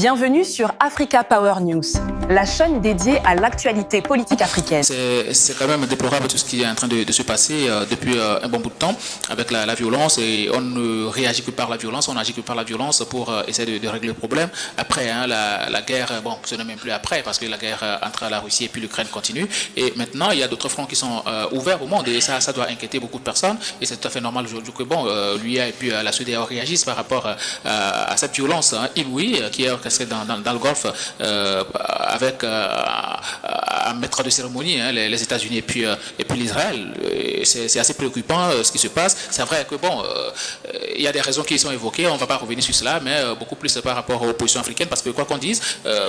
Bienvenue sur Africa Power News, la chaîne dédiée à l'actualité politique africaine. C'est quand même déplorable tout ce qui est en train de se passer depuis un bon bout de temps avec la violence, et on ne réagit que par la violence, on agit que par la violence pour essayer de régler le problème. Après, la guerre, bon, ce n'est même plus après parce que la guerre entre la Russie et puis l'Ukraine continue, et maintenant il y a d'autres fronts qui sont ouverts au monde, et ça doit inquiéter beaucoup de personnes, et c'est tout à fait normal aujourd'hui que bon, l'UA et puis la CEDEAO réagissent par rapport à cette violence inouïe qui est orchestrée dans le Golfe avec un maître de cérémonie, les États-Unis et puis l'Israël. C'est assez préoccupant ce qui se passe. C'est vrai que bon, il y a des raisons qui sont évoquées, on ne va pas revenir sur cela, mais beaucoup plus par rapport aux positions africaines, parce que quoi qu'on dise,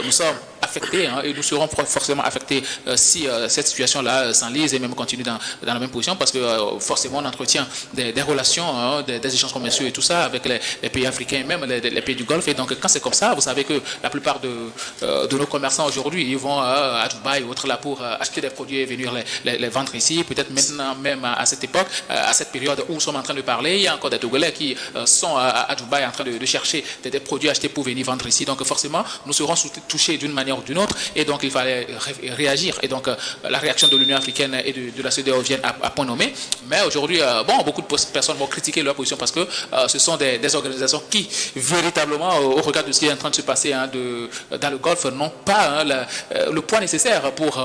nous sommes affectés et nous serons forcément affectés si cette situation-là s'enlise et même continue dans la même position, parce que forcément on entretient des relations, des échanges commerciaux et tout ça avec les pays africains et même les pays du Golfe. Et donc quand c'est comme ça, vous savez que la plupart de nos commerçants aujourd'hui, ils vont à Dubaï ou autre là pour acheter des produits et venir les vendre ici. Peut-être maintenant, même à cette époque, à cette période où nous sommes en train de parler, il y a encore des Togolais qui sont à Dubaï en train de chercher des produits achetés pour venir vendre ici. Donc forcément, nous serons touchés d'une manière ou d'une autre, et donc il fallait réagir. Et donc la réaction de l'Union africaine et de la CEDEAO viennent à point nommé. Mais aujourd'hui, bon, beaucoup de personnes vont critiquer leur position parce que ce sont des organisations qui, véritablement, au regard de ce qui est en train de se passer dans le Golfe, n'ont pas le poids nécessaire pour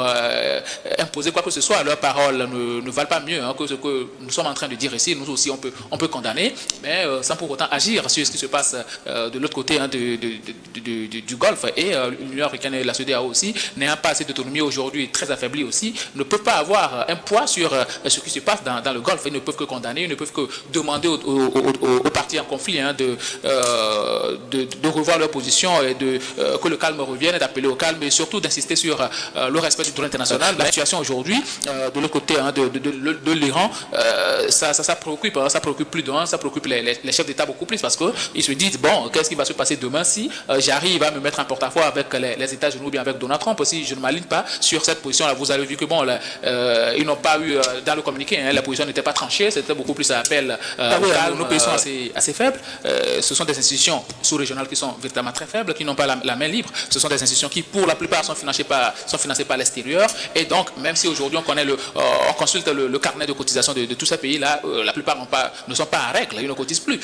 imposer quoi que ce soit. Leurs paroles ne valent pas mieux que ce que nous sommes en train de dire ici. Nous aussi, on peut condamner, mais sans pour autant agir sur ce qui se passe de l'autre côté du Golfe. Et l'Union africaine et la CEDEAO aussi, n'ayant pas assez d'autonomie aujourd'hui, très affaiblie aussi, ne peuvent pas avoir un poids sur ce qui se passe dans le Golfe. Ils ne peuvent que condamner, ils ne peuvent que demander aux partis en conflit de revoir leur position et que le calme revienne, d'appeler au calme et surtout d'insister sur le respect du droit international. La situation aujourd'hui, de l'autre côté de l'Iran, ça préoccupe, ça préoccupe plus d'un, ça préoccupe les chefs d'État beaucoup plus, parce qu'ils se disent, bon, qu'est-ce qui va se passer demain si j'arrive à me mettre en porte-à-faux avec les États-Unis ou bien avec Donald Trump, si je ne m'aligne pas sur cette position-là. Vous avez vu que bon, ils n'ont pas eu dans le communiqué, la position n'était pas tranchée, c'était beaucoup plus un appel nos pays sont assez faibles. Ce sont des institutions sous-régionales qui sont véritablement très faibles, qui n'ont pas la main libre. Ce sont des institutions qui, pour la plupart, sont financées par l'extérieur. Et donc, même si aujourd'hui on consulte le carnet de cotisation de tous ces pays-là, la plupart ne sont pas en règle, ils ne cotisent plus.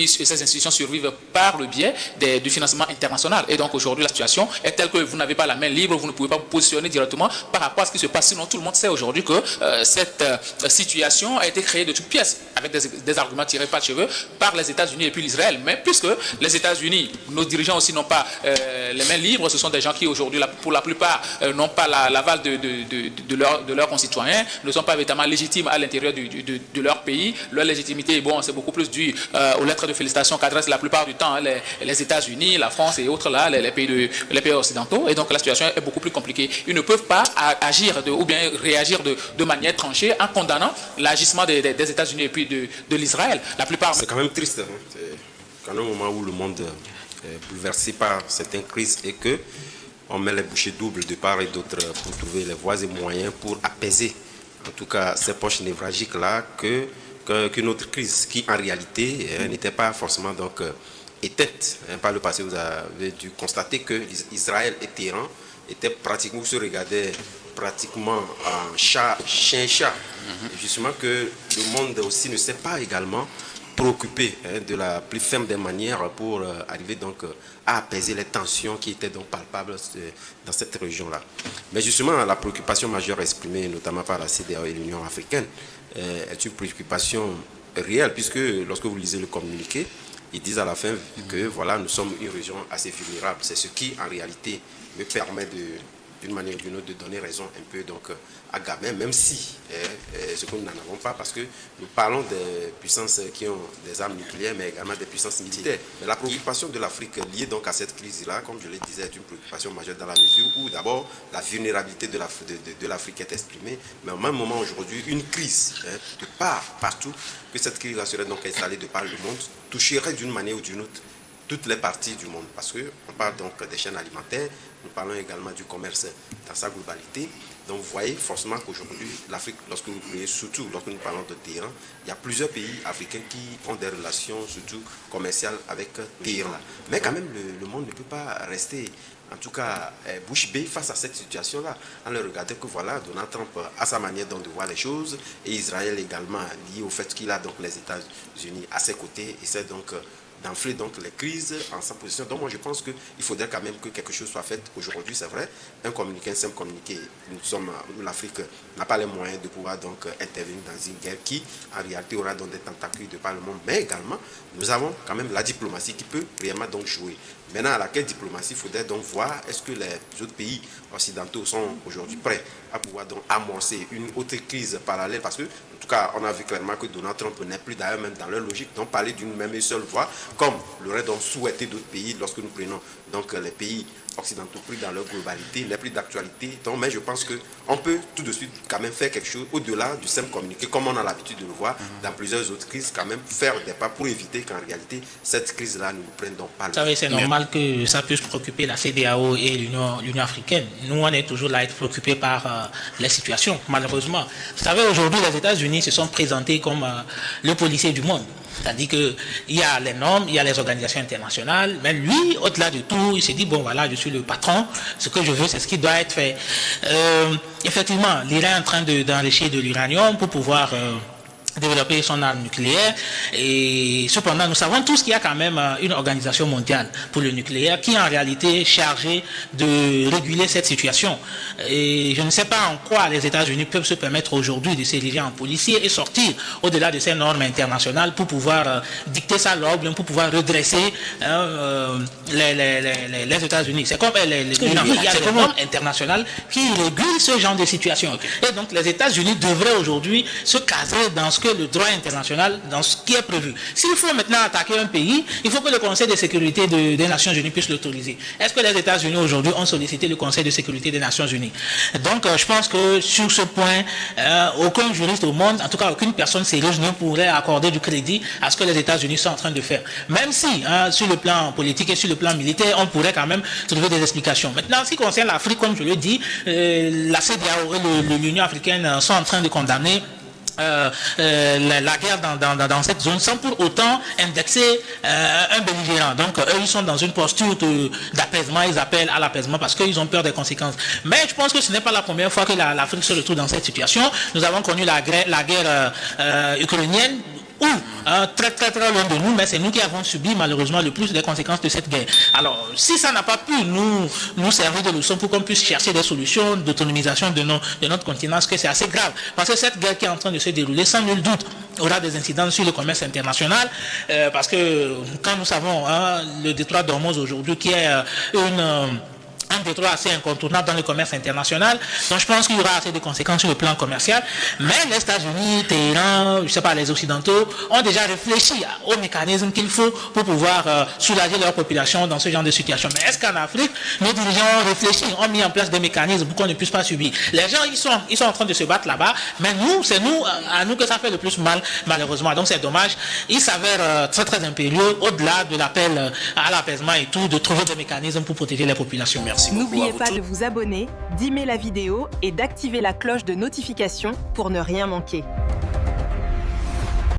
Ces institutions survivent par le biais du financement international. Et donc aujourd'hui, la situation est telle que vous n'avez pas la main libre, vous ne pouvez pas vous positionner directement par rapport à ce qui se passe. Sinon, tout le monde sait aujourd'hui que cette situation a été créée de toutes pièces, avec des arguments tirés par les cheveux par les États-Unis et puis l'Israël. Mais puisque les États-Unis, nos dirigeants aussi n'ont pas les mains libres, ce sont des gens qui aujourd'hui, pour la plupart, n'ont pas l'aval de leurs concitoyens, ne sont pas véritablement légitimes à l'intérieur de leur pays. Leur légitimité, bon, c'est beaucoup plus dû aux lettres de félicitations qu'adressent la plupart du temps les États-Unis, la France et autres là, les pays occidentaux. Et donc la situation est beaucoup plus compliquée. Ils ne peuvent pas agir ou bien réagir de manière tranchée en condamnant l'agissement des États-Unis et puis de l'Israël. La plupart. C'est quand même triste. C'est quand même un moment où le monde est bouleversé par certaines crises et que on met les bouchées doubles de part et d'autre pour trouver les voies et moyens pour apaiser, en tout cas, ces poches névralgiques-là qu'une autre crise qui, en réalité, n'était pas forcément donc éteinte. Par le passé, vous avez dû constater que Israël et Téhéran étaient pratiquement, se regardaient pratiquement en chien-chat. Justement que le monde aussi ne s'est pas également préoccupé de la plus ferme des manières pour arriver donc à apaiser les tensions qui étaient donc palpables dans cette région-là. Mais justement, la préoccupation majeure exprimée notamment par la CEDEAO et l'Union africaine est une préoccupation réelle, puisque lorsque vous lisez le communiqué, ils disent à la fin que voilà, nous sommes une région assez vulnérable. C'est ce qui en réalité me permet d'une manière ou d'une autre de donner raison un peu donc à Gabin, même si ce que nous n'en avons pas, parce que nous parlons des puissances qui ont des armes nucléaires, mais également des puissances militaires. Mais la préoccupation de l'Afrique liée donc à cette crise-là, comme je le disais, est une préoccupation majeure dans la mesure où d'abord la vulnérabilité de l'Afrique est exprimée, mais au même moment aujourd'hui, une crise de part, partout, que cette crise-là serait donc installée de par le monde, toucherait d'une manière ou d'une autre toutes les parties du monde. Parce qu'on parle donc des chaînes alimentaires, nous parlons également du commerce dans sa globalité. Donc vous voyez forcément qu'aujourd'hui, l'Afrique, lorsque vous voyez, surtout lorsque nous parlons de Téhéran, il y a plusieurs pays africains qui ont des relations surtout commerciales avec Téhéran. Mais quand même, le monde ne peut pas rester, en tout cas, bouche bée face à cette situation-là. On le regarde que voilà, Donald Trump a sa manière donc de voir les choses, et Israël également, lié au fait qu'il a donc les États-Unis à ses côtés, et c'est donc d'enfler donc les crises en sa position. Donc moi je pense qu'il faudrait quand même que quelque chose soit fait aujourd'hui, c'est vrai. Un communiqué, un simple communiqué, l'Afrique n'a pas les moyens de pouvoir donc intervenir dans une guerre qui en réalité aura donc des tentacules de par le monde, mais également nous avons quand même la diplomatie qui peut réellement donc jouer. Maintenant, à laquelle diplomatie, il faudrait donc voir est-ce que les autres pays occidentaux sont aujourd'hui prêts à pouvoir donc amorcer une autre crise parallèle, parce que en tout cas, on a vu clairement que Donald Trump n'est plus d'ailleurs même dans leur logique, donc parler d'une même et seule voix, comme l'aurait donc souhaité d'autres pays lorsque nous prenons donc les pays occidentaux pris dans leur globalité, n'est plus d'actualité. Donc, mais je pense qu'on peut tout de suite quand même faire quelque chose au-delà du simple communiqué, comme on a l'habitude de le voir dans plusieurs autres crises, quand même faire des pas pour éviter qu'en réalité, cette crise-là ne nous prenne donc pas. Vous savez, c'est normal que ça puisse préoccuper la CEDEAO et l'Union africaine. Nous, on est toujours là à être préoccupés par les situations, malheureusement. Vous savez, aujourd'hui, les États-Unis se sont présentés comme le policier du monde. C'est-à-dire qu'il y a les normes, il y a les organisations internationales, mais lui, au-delà de tout, il s'est dit, bon voilà, je suis le patron, ce que je veux, c'est ce qui doit être fait. Effectivement, l'Iran est en train d'enrichir de l'uranium pour pouvoir développer son arme nucléaire, et cependant nous savons tous qu'il y a quand même une organisation mondiale pour le nucléaire qui en réalité est chargée de réguler cette situation, et je ne sais pas en quoi les États-Unis peuvent se permettre aujourd'hui de s'ériger en policier et sortir au-delà de ces normes internationales pour pouvoir dicter sa loi, pour pouvoir redresser les États-Unis. C'est comme il y a des normes internationales qui régulent ce genre de situation, et donc les États-Unis devraient aujourd'hui se caser dans ce que le droit international, dans ce qui est prévu. S'il faut maintenant attaquer un pays, il faut que le Conseil de sécurité des Nations Unies puisse l'autoriser. Est-ce que les États-Unis aujourd'hui ont sollicité le Conseil de sécurité des Nations Unies? Donc je pense que sur ce point, aucun juriste au monde, en tout cas aucune personne sérieuse ne pourrait accorder du crédit à ce que les États-Unis sont en train de faire. Même si, sur le plan politique et sur le plan militaire, on pourrait quand même trouver des explications. Maintenant, en ce qui concerne l'Afrique, comme je le dis, la CEDEAO et l'Union africaine sont en train de condamner la guerre dans cette zone sans pour autant indexer un belligérant. Donc eux, ils sont dans une posture d'apaisement, ils appellent à l'apaisement parce qu'ils ont peur des conséquences. Mais je pense que ce n'est pas la première fois que l'Afrique se retrouve dans cette situation. Nous avons connu la guerre ukrainienne, ou très très très loin de nous, mais c'est nous qui avons subi malheureusement le plus des conséquences de cette guerre. Alors, si ça n'a pas pu nous servir de leçon pour qu'on puisse chercher des solutions d'autonomisation de notre continent, parce que c'est assez grave. Parce que cette guerre qui est en train de se dérouler, sans nul doute, aura des incidences sur le commerce international, parce que quand nous savons le détroit d'Ormuz aujourd'hui, qui est un détroit assez incontournable dans le commerce international, donc je pense qu'il y aura assez de conséquences sur le plan commercial, mais les États-Unis, Téhéran, je ne sais pas, les Occidentaux ont déjà réfléchi aux mécanismes qu'il faut pour pouvoir soulager leur population dans ce genre de situation. Mais est-ce qu'en Afrique, nos dirigeants ont réfléchi, ont mis en place des mécanismes pour qu'on ne puisse pas subir? Les gens, ils sont en train de se battre là-bas, mais nous, c'est à nous que ça fait le plus mal, malheureusement. Donc c'est dommage. Il s'avère très très impérieux, au-delà de l'appel à l'apaisement et tout, de trouver des mécanismes pour protéger les populations. Merci. N'oubliez pas de vous abonner, d'aimer la vidéo et d'activer la cloche de notification pour ne rien manquer.